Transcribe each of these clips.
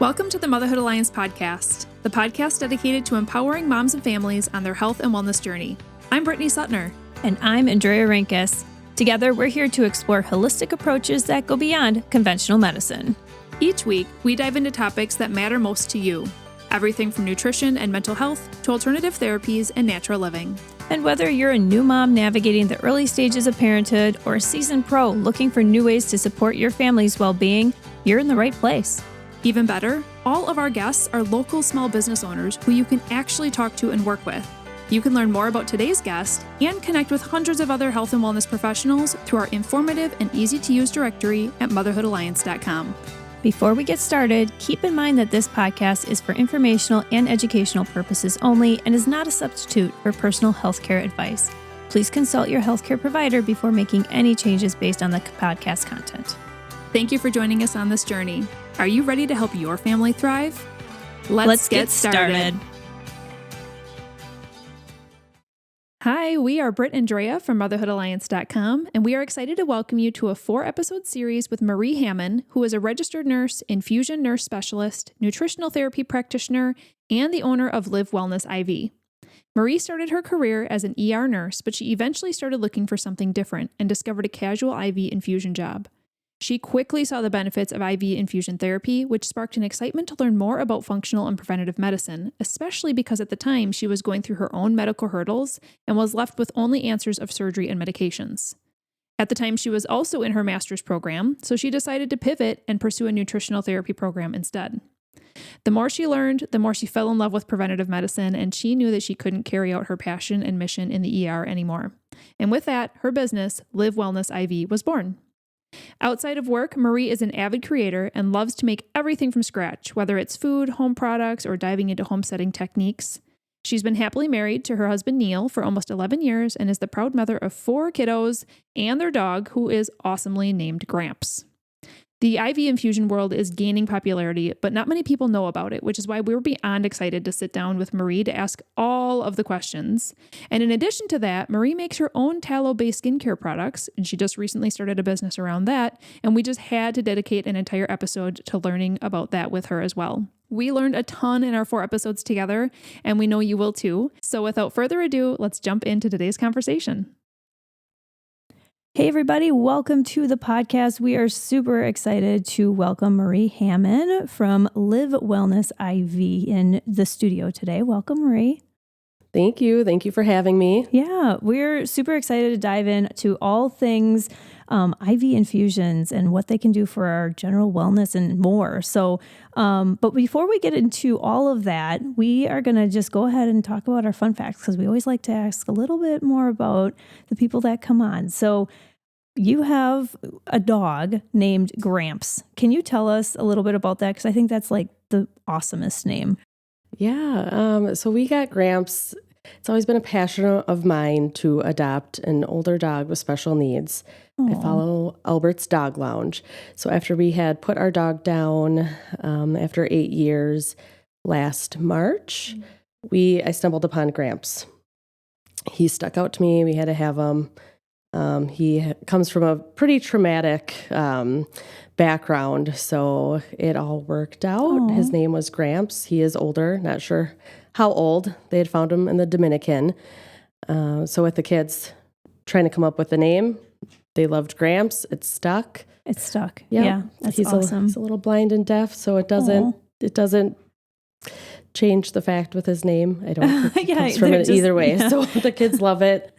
Welcome to the Motherhood Alliance podcast, the podcast dedicated to empowering moms and families on their health and wellness journey. I'm Brittany Suttner. And I'm Andrea Rinkus. Together, we're here to explore holistic approaches that go beyond conventional medicine. Each week, we dive into topics that matter most to you. Everything from nutrition and mental health to alternative therapies and natural living. And whether you're a new mom navigating the early stages of parenthood or a seasoned pro looking for new ways to support your family's well-being, you're in the right place. Even better, all of our guests are local small business owners who you can actually talk to and work with. You can learn more about today's guest and connect with hundreds of other health and wellness professionals through our informative and easy-to-use directory at motherhoodalliance.com. Before we get started, keep in mind that this podcast is for informational and educational purposes only and is not a substitute for personal healthcare advice. Please consult your healthcare provider before making any changes based on the podcast content. Thank you for joining us on this journey. Are you ready to help your family thrive? Let's get started. Hi, we are Britt and Drea from motherhoodalliance.com, and we are excited to welcome you to a 4-episode series with Marie Hammen, who is a registered nurse, infusion nurse specialist, nutritional therapy practitioner, and the owner of Live Wellness IV. Marie started her career as an ER nurse, but she eventually started looking for something different and discovered a casual IV infusion job. She quickly saw the benefits of IV infusion therapy, which sparked an excitement to learn more about functional and preventative medicine, especially because at the time she was going through her own medical hurdles and was left with only answers of surgery and medications. At the time, she was also in her master's program, so she decided to pivot and pursue a nutritional therapy program instead. The more she learned, the more she fell in love with preventative medicine, and she knew that she couldn't carry out her passion and mission in the ER anymore. And with that, her business, Live Wellness IV, was born. Outside of work, Marie is an avid creator and loves to make everything from scratch, whether it's food, home products, or diving into homesteading techniques. She's been happily married to her husband Neil for almost 11 years and is the proud mother of 4 kiddos and their dog, who is awesomely named Gramps. The IV infusion world is gaining popularity, but not many people know about it, which is why we were beyond excited to sit down with Marie to ask all of the questions. And in addition to that, Marie makes her own tallow-based skincare products, and she just recently started a business around that, and we just had to dedicate an entire episode to learning about that with her as well. We learned a ton in our 4 episodes together, and we know you will too. So without further ado, let's jump into today's conversation. Hey everybody, welcome to the podcast. We are super excited to welcome Marie Hammen from Live Wellness IV in the studio today. Welcome, Marie. Thank you. Thank you for having me. Yeah, we're super excited to dive into all things IV infusions and what they can do for our general wellness and more. So, but before we get into all of that, we are going to just go ahead and talk about our fun facts because we always like to ask a little bit more about the people that come on. So you have a dog named Gramps. Can you tell us a little bit about that? Because I think that's like the awesomest name. Yeah. So we got Gramps. It's always been a passion of mine to adopt an older dog with special needs. Aww. I follow Albert's Dog Lounge. So after we had put our dog down after 8 years last March, I stumbled upon Gramps. He stuck out to me. We had to have him. He comes from a pretty traumatic background, so it all worked out. Aww. His name was Gramps. He is older, not sure how old. They had found him in the Dominican. So with the kids trying to come up with a name, they loved Gramps. It stuck. It's stuck. Yep. Yeah, that's he's awesome. He's a little blind and deaf, so it doesn't change the fact with his name. I don't think it comes from it either way. Yeah. So the kids love it.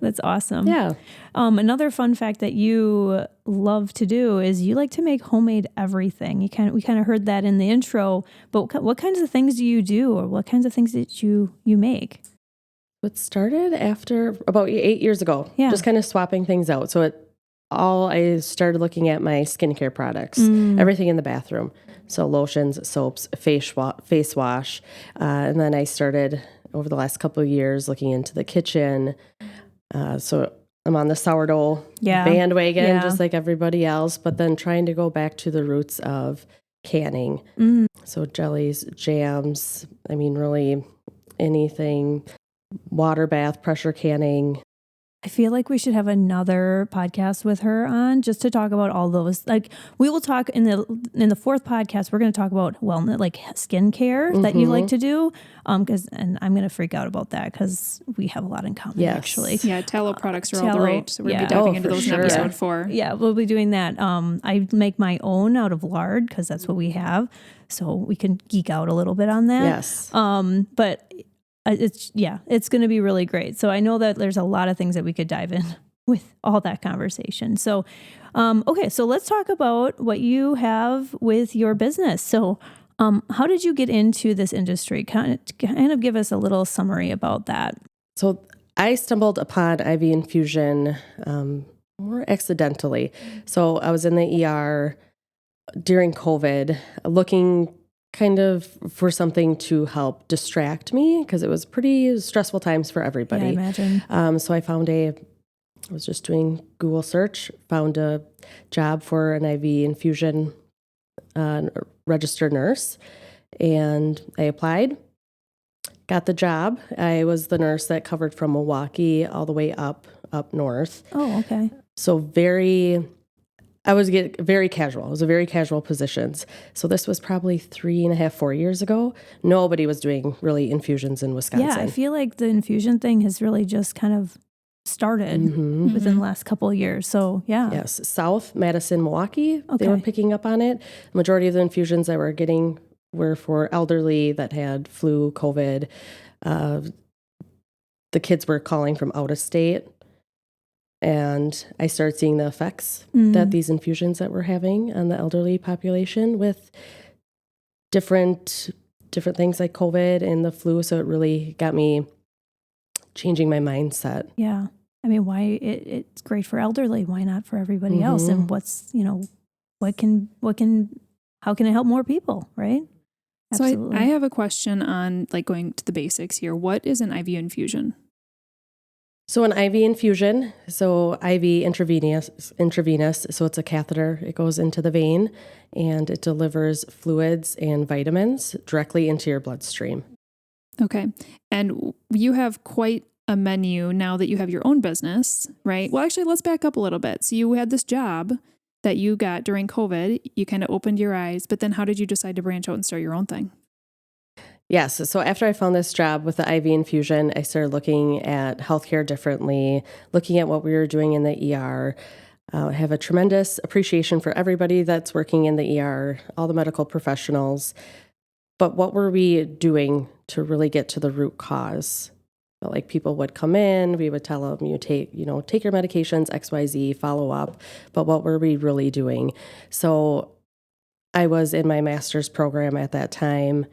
That's awesome. Yeah. Another fun fact that you love to do is you like to make homemade everything. We kind of heard that in the intro, but what kinds of things do you do, or what kinds of things that you make? It started after about 8 years ago. Yeah. Just kind of swapping things out. So I started looking at my skincare products, everything in the bathroom. So lotions, soaps, face wash. And then I started over the last couple of years looking into the kitchen. So I'm on the sourdough bandwagon, just like everybody else, but then trying to go back to the roots of canning. So jellies, jams, really anything, water bath, pressure canning, I feel like we should have another podcast with her on just to talk about all those. Like we will talk in the fourth podcast. We're going to talk about wellness, like skincare that you like to do. And I'm going to freak out about that because we have a lot in common. Actually, yeah, tallow products are all the rage. So we're going to be diving into those in episode 4. Yeah, we'll be doing that. I make my own out of lard because that's what we have. So we can geek out a little bit on that. Yes. But it's going to be really great. So I know that there's a lot of things that we could dive in with all that conversation. So, okay, so let's talk about what you have with your business. So, how did you get into this industry? Kind of give us a little summary about that. So I stumbled upon IV infusion more accidentally. So I was in the ER during COVID looking kind of for something to help distract me because it was pretty stressful times for everybody. Yeah, I imagine. So I was just doing Google search, found a job for an IV infusion registered nurse, and I applied, got the job. I was the nurse that covered from Milwaukee all the way up north. Oh, okay. So I was very casual. It was a very casual positions. So this was probably 3.5, 4 years ago. Nobody was doing really infusions in Wisconsin. Yeah, I feel like the infusion thing has really just kind of started within the last couple of years. So yeah. Yes. South, Madison, Milwaukee, they were picking up on it. The majority of the infusions I were getting were for elderly that had flu, COVID. The kids were calling from out of state. And I started seeing the effects that these infusions that we're having on the elderly population with different things like COVID and the flu. So it really got me changing my mindset. Yeah. I mean, why it's great for elderly. Why not for everybody else? And how can it help more people? Right. Absolutely. So I have a question on like going to the basics here. What is an IV infusion? So an IV infusion, so IV intravenous, so it's a catheter. It goes into the vein and it delivers fluids and vitamins directly into your bloodstream. Okay. And you have quite a menu now that you have your own business, right? Well, actually, let's back up a little bit. So you had this job that you got during COVID. You kind of opened your eyes, but then how did you decide to branch out and start your own thing? Yes. So after I found this job with the IV infusion, I started looking at healthcare differently, looking at what we were doing in the ER. I have a tremendous appreciation for everybody that's working in the ER, all the medical professionals. But what were we doing to really get to the root cause? Like people would come in, we would tell them, take your medications, XYZ, follow up. But what were we really doing? So I was in my master's program at that time.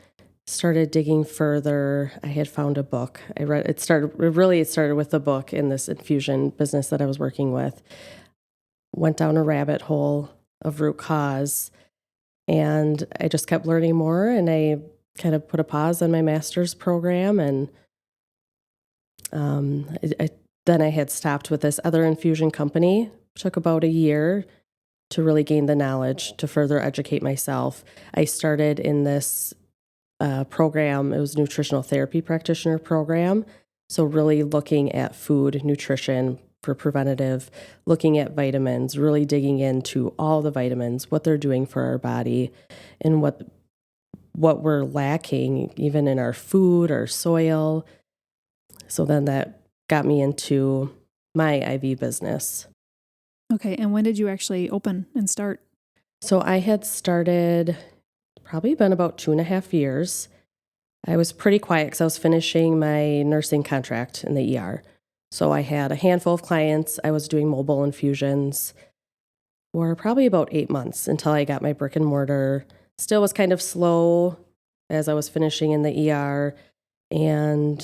Started digging further. I had found a book. It started with the book in this infusion business that I was working with. Went down a rabbit hole of root cause, and I just kept learning more, and I kind of put a pause on my master's program, and then I had stopped with this other infusion company. Took about a year to really gain the knowledge, to further educate myself. I started in this program. It was a nutritional therapy practitioner program. So really looking at food, nutrition for preventative, looking at vitamins, really digging into all the vitamins, what they're doing for our body, and what we're lacking even in our food, our soil. So then that got me into my IV business. Okay. And when did you actually open and start? So I had started probably been about 2.5 years. I was pretty quiet because I was finishing my nursing contract in the ER. So I had a handful of clients. I was doing mobile infusions for probably about 8 months until I got my brick and mortar. Still was kind of slow as I was finishing in the ER. And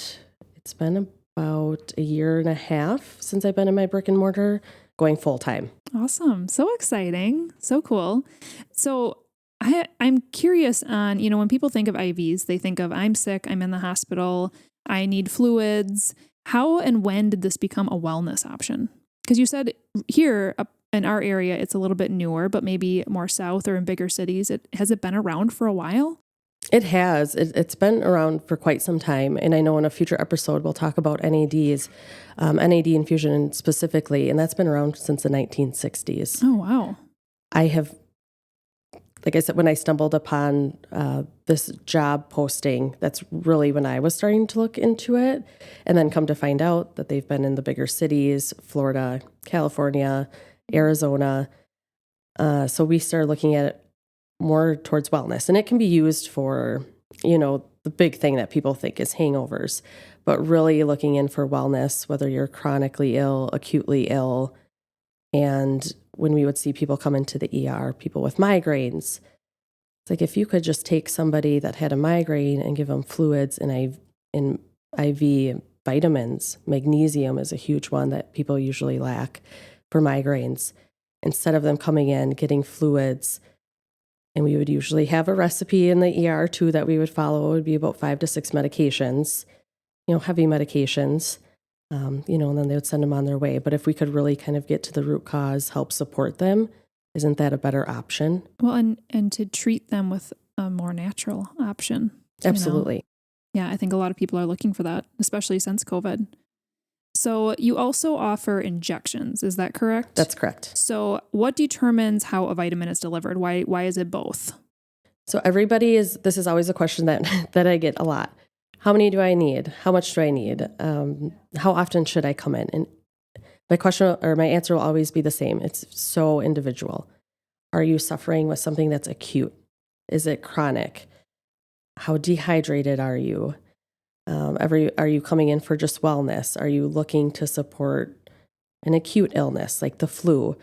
it's been about 1.5 years since I've been in my brick and mortar going full time. Awesome. So exciting. So cool. So I'm curious on, when people think of IVs, they think of I'm sick, I'm in the hospital, I need fluids. How and when did this become a wellness option? Because you said here in our area, it's a little bit newer, but maybe more south or in bigger cities. Has it been around for a while? It has. It's been around for quite some time. And I know in a future episode, we'll talk about NADs, NAD infusion specifically. And that's been around since the 1960s. Oh, wow. I have, like I said, when I stumbled upon this job posting, that's really when I was starting to look into it. And then come to find out that they've been in the bigger cities, Florida, California, Arizona. So we started looking at it more towards wellness. And it can be used for, the big thing that people think is hangovers, but really looking in for wellness, whether you're chronically ill, acutely ill. And when we would see people come into the ER, people with migraines, it's like if you could just take somebody that had a migraine and give them fluids and IV vitamins. Magnesium is a huge one that people usually lack for migraines. Instead of them coming in, getting fluids, and we would usually have a recipe in the ER too that we would follow. It would be about 5 to 6 medications, heavy medications, and then they would send them on their way. But if we could really kind of get to the root cause, help support them, isn't that a better option? Well, and to treat them with a more natural option. Absolutely. Yeah, I think a lot of people are looking for that, especially since COVID. So you also offer injections, is that correct? That's correct. So what determines how a vitamin is delivered? Why is it both? So this is always a question that I get a lot. How many do I need? How much do I need? How often should I come in? And my answer will always be the same. It's so individual. Are you suffering with something that's acute? Is it chronic? How dehydrated are you? Are you coming in for just wellness? Are you looking to support an acute illness like the flu?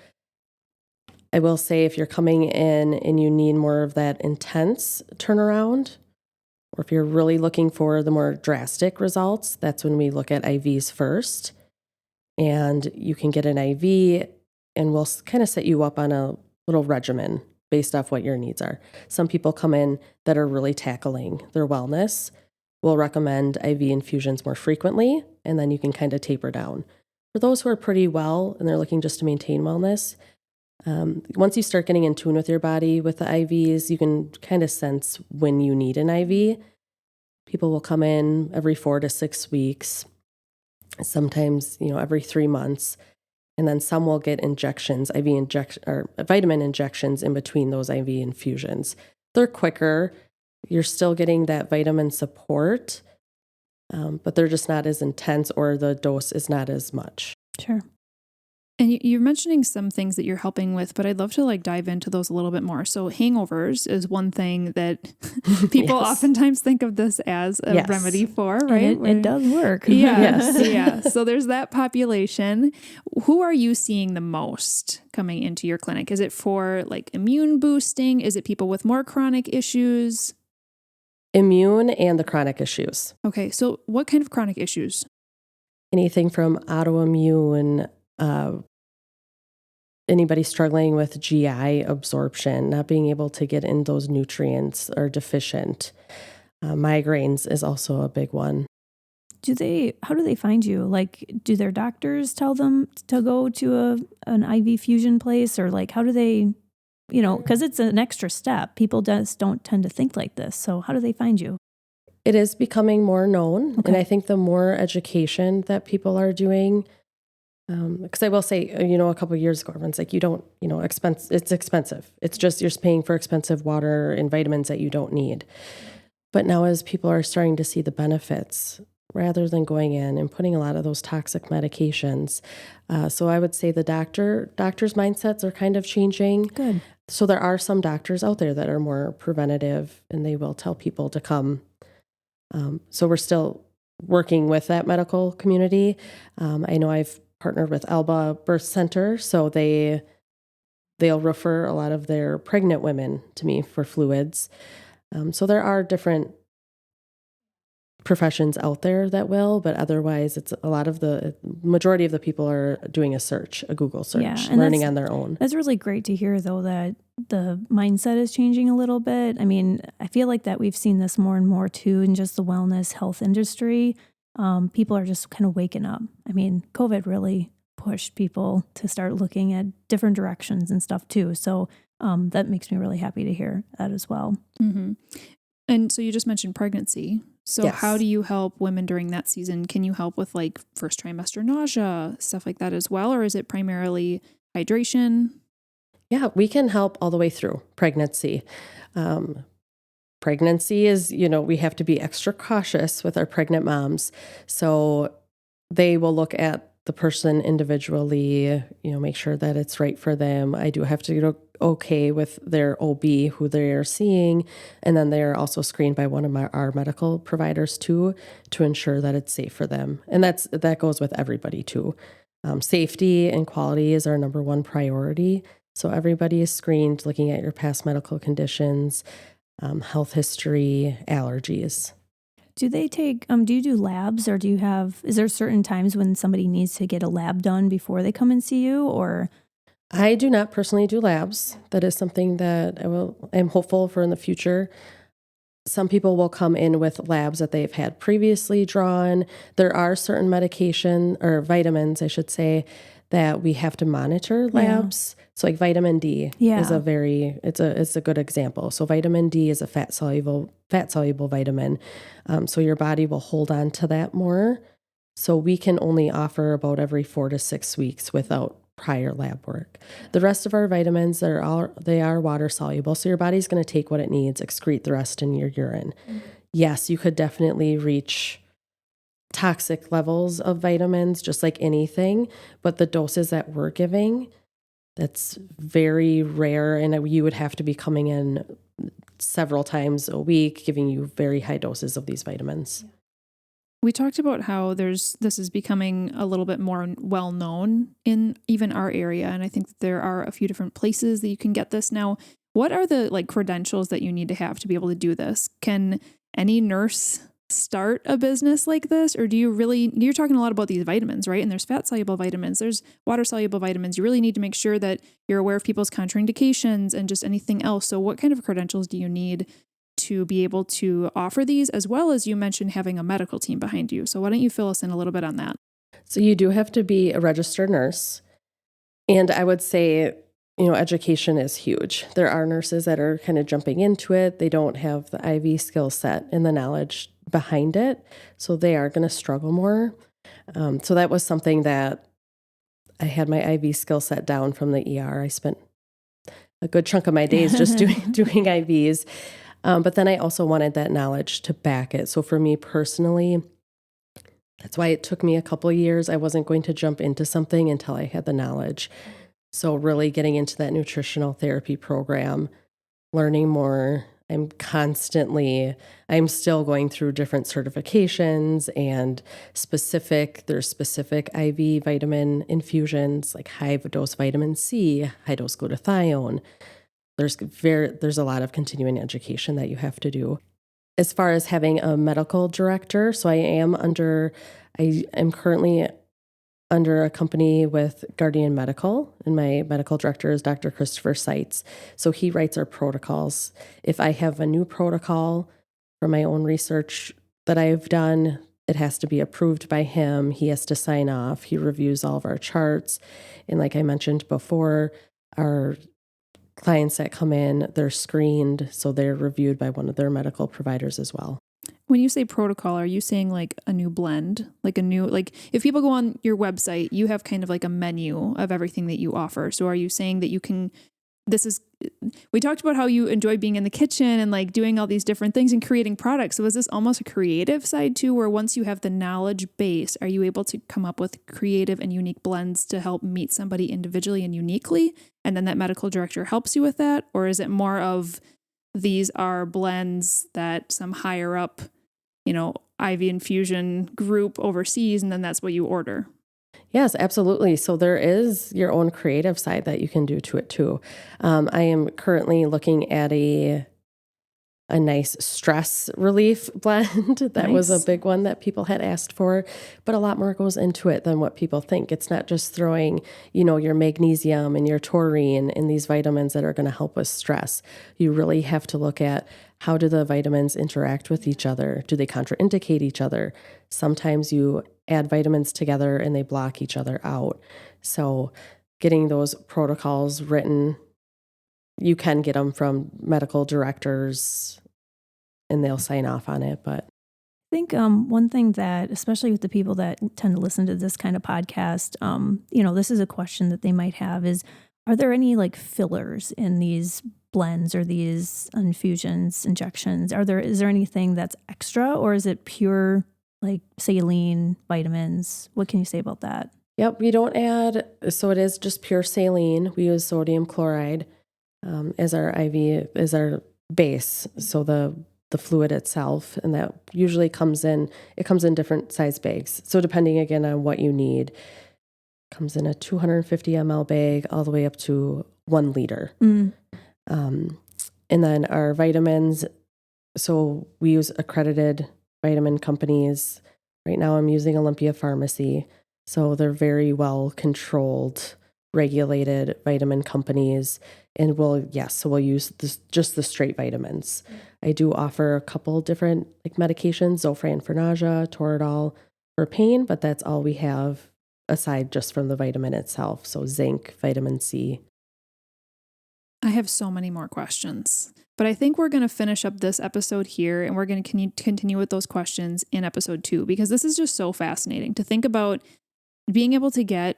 I will say if you're coming in and you need more of that intense turnaround, or if you're really looking for the more drastic results, that's when we look at IVs first. And you can get an IV and we'll kind of set you up on a little regimen based off what your needs are. Some people come in that are really tackling their wellness. We'll recommend IV infusions more frequently, and then you can kind of taper down. For those who are pretty well and they're looking just to maintain wellness, once you start getting in tune with your body with the IVs, you can kind of sense when you need an IV. People will come in every 4 to 6 weeks, sometimes, every 3 months. And then some will get injections, or vitamin injections in between those IV infusions. They're quicker. You're still getting that vitamin support, but they're just not as intense, or the dose is not as much. Sure. And you're mentioning some things that you're helping with, but I'd love to dive into those a little bit more. So hangovers is one thing that people oftentimes think of this as a remedy for, right? And it does work. Yes. Yeah. So there's that population. Who are you seeing the most coming into your clinic? Is it for immune boosting? Is it people with more chronic issues? Immune and the chronic issues. Okay. So what kind of chronic issues? Anything from autoimmune, anybody struggling with GI absorption, not being able to get in those nutrients or deficient. Migraines is also a big one. How do they find you? Do their doctors tell them to go to an IV fusion place, or how do they, because it's an extra step. People just don't tend to think like this. So how do they find you? It is becoming more known. Okay. And I think the more education that people are doing, because I will say, a couple of years ago, everyone's like, it's expensive. It's just, you're paying for expensive water and vitamins that you don't need. But now as people are starting to see the benefits, rather than going in and putting a lot of those toxic medications. So I would say the doctors' mindsets are kind of changing. Good. So there are some doctors out there that are more preventative, and they will tell people to come. So we're still working with that medical community. I know I've partnered with Alba Birth Center, so they'll refer a lot of their pregnant women to me for fluids. So there are different professions out there that will, but otherwise it's the majority of the people are doing a Google search, learning on their own. That's really great to hear, though, that the mindset is changing a little bit. I mean, I feel like that we've seen this more and more too in just the wellness health industry. People are just kind of waking up. I mean, COVID really pushed people to start looking at different directions and stuff too. So that makes me really happy to hear that as well. Mm-hmm. And so you just mentioned pregnancy. So Yes. how do you help women during that season? Can you help with like first trimester nausea, stuff like that as well? Or is it primarily hydration? Yeah, we can help all the way through pregnancy. Pregnancy is, we have to be extra cautious with our pregnant moms. So they will look at the person individually, make sure that it's right for them. I do have to get okay with their OB, who they are seeing. And then they're also screened by one of our medical providers too, to ensure that it's safe for them. And that goes with everybody too. Safety and quality is our number one priority. So everybody is screened, looking at your past medical conditions, health history, allergies. Do they take, do you do labs, or is there certain times when somebody needs to get a lab done before they come and see you, or? I do not personally do labs. That is something that I'm hopeful for in the future. Some people will come in with labs that they've had previously drawn. There are certain medication or vitamins, I should say, that we have to monitor labs. Yeah. So like vitamin D is it's a good example. So vitamin D is a fat soluble vitamin. So your body will hold on to that more. So we can only offer about every 4 to 6 weeks without prior lab work. The rest of our vitamins they are water soluble. So your body's going to take what it needs, excrete the rest in your urine. Mm-hmm. Yes, you could definitely reach toxic levels of vitamins, just like anything, but the doses that we're giving, that's very rare, and you would have to be coming in several times a week, giving you very high doses of these vitamins. We talked about how this is becoming a little bit more well known in even our area, and I think that there are a few different places that you can get this now. What are the credentials that you need to have to be able to do this? Can any nurse start a business like this, or you're talking a lot about these vitamins, right? And there's fat soluble vitamins, there's water soluble vitamins. You really need to make sure that you're aware of people's contraindications and just anything else. So what kind of credentials do you need to be able to offer these, as well as you mentioned having a medical team behind you? So why don't you fill us in a little bit on that? So you do have to be a registered nurse. And I would say, education is huge. There are nurses that are kind of jumping into it. They don't have the IV skill set and the knowledge behind it. So they are going to struggle more. So that was something that I had my IV skill set down from the ER. I spent a good chunk of my days just doing IVs. But then I also wanted that knowledge to back it. So for me personally, that's why it took me a couple of years. I wasn't going to jump into something until I had the knowledge. So really getting into that nutritional therapy program, learning more. I'm still going through different certifications and there's specific IV vitamin infusions, like high dose vitamin C, high dose glutathione. There's a lot of continuing education that you have to do. As far as having a medical director, so I am currently under a company with Guardian Medical, and my medical director is Dr. Christopher Seitz. So he writes our protocols. If I have a new protocol from my own research that I've done, it has to be approved by him. He has to sign off. He reviews all of our charts. And like I mentioned before, our clients that come in, they're screened, so they're reviewed by one of their medical providers as well. When you say protocol, are you saying like a new blend? Like if people go on your website, you have kind of like a menu of everything that you offer. So are you saying that we talked about how you enjoy being in the kitchen and like doing all these different things and creating products. So is this almost a creative side too, where once you have the knowledge base, are you able to come up with creative and unique blends to help meet somebody individually and uniquely? And then that medical director helps you with that? Or is it more of these are blends that some higher up, IV infusion group oversees, and then that's what you order? Yes, absolutely. So there is your own creative side that you can do to it too. I am currently looking at a nice stress relief blend. That was a big one that people had asked for, but a lot more goes into it than what people think. It's not just throwing, your magnesium and your taurine and these vitamins that are going to help with stress. You really have to look at, how do the vitamins interact with each other? Do they contraindicate each other? Sometimes you add vitamins together and they block each other out. So getting those protocols written, you can get them from medical directors and they'll sign off on it. But I think one thing that, especially with the people that tend to listen to this kind of podcast, this is a question that they might have is, are there any like fillers in these blends or these infusions, injections? Is there anything that's extra, or is it pure like saline, vitamins? What can you say about that? Yep, we don't add, so it is just pure saline. We use sodium chloride as our IV, as our base. So the fluid itself, and that usually comes in different size bags. So depending again on what you need, comes in a 250 ml bag all the way up to 1 liter. And then our vitamins, so we use accredited vitamin companies. Right now I'm using Olympia Pharmacy. So they're very well controlled, regulated vitamin companies. And we'll use just the straight vitamins. I do offer a couple different like medications, Zofran for nausea, Toradol for pain, but that's all we have aside just from the vitamin itself. So zinc, vitamin C. I have so many more questions, but I think we're going to finish up this episode here, and we're going to continue with those questions in episode 2, because this is just so fascinating to think about being able to get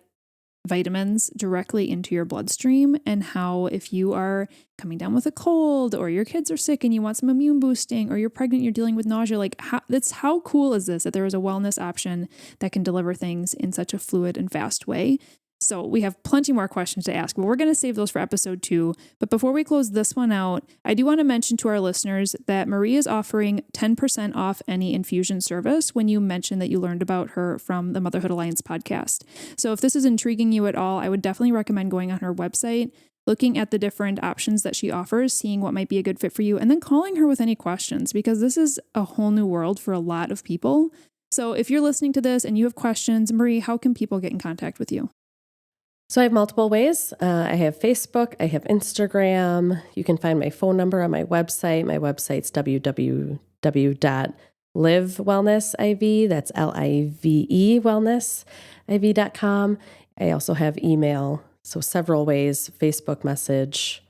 vitamins directly into your bloodstream, and how if you are coming down with a cold, or your kids are sick and you want some immune boosting, or you're pregnant, you're dealing with nausea, like how cool is this that there is a wellness option that can deliver things in such a fluid and fast way. So we have plenty more questions to ask, but we're going to save those for episode 2. But before we close this one out, I do want to mention to our listeners that Marie is offering 10% off any infusion service when you mention that you learned about her from the Motherhood Alliance podcast. So if this is intriguing you at all, I would definitely recommend going on her website, looking at the different options that she offers, seeing what might be a good fit for you, and then calling her with any questions, because this is a whole new world for a lot of people. So if you're listening to this and you have questions, Marie, how can people get in contact with you? So I have multiple ways. I have Facebook, I have Instagram. You can find my phone number on my website. My website's www.livewellnessiv. That's LIVE wellnessiv.com. I also have email. So several ways, Facebook message.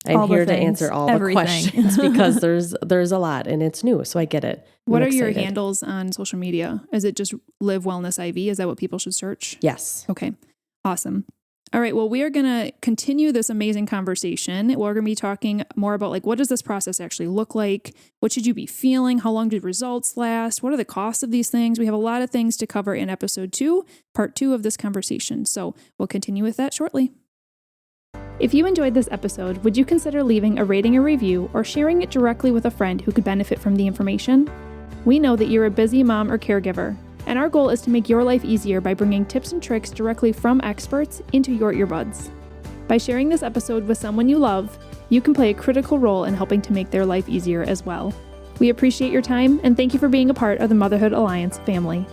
I'm here to answer all the questions because there's a lot and it's new. So I get it. What are your handles on social media? Is it just Live Wellness IV? Is that what people should search? Yes. Okay. Awesome. All right. Well, we are going to continue this amazing conversation. We're going to be talking more about like, what does this process actually look like? What should you be feeling? How long do results last? What are the costs of these things? We have a lot of things to cover in episode 2, part 2 of this conversation. So we'll continue with that shortly. If you enjoyed this episode, would you consider leaving a rating or review or sharing it directly with a friend who could benefit from the information? We know that you're a busy mom or caregiver, and our goal is to make your life easier by bringing tips and tricks directly from experts into your earbuds. By sharing this episode with someone you love, you can play a critical role in helping to make their life easier as well. We appreciate your time, and thank you for being a part of the Motherhood Alliance family.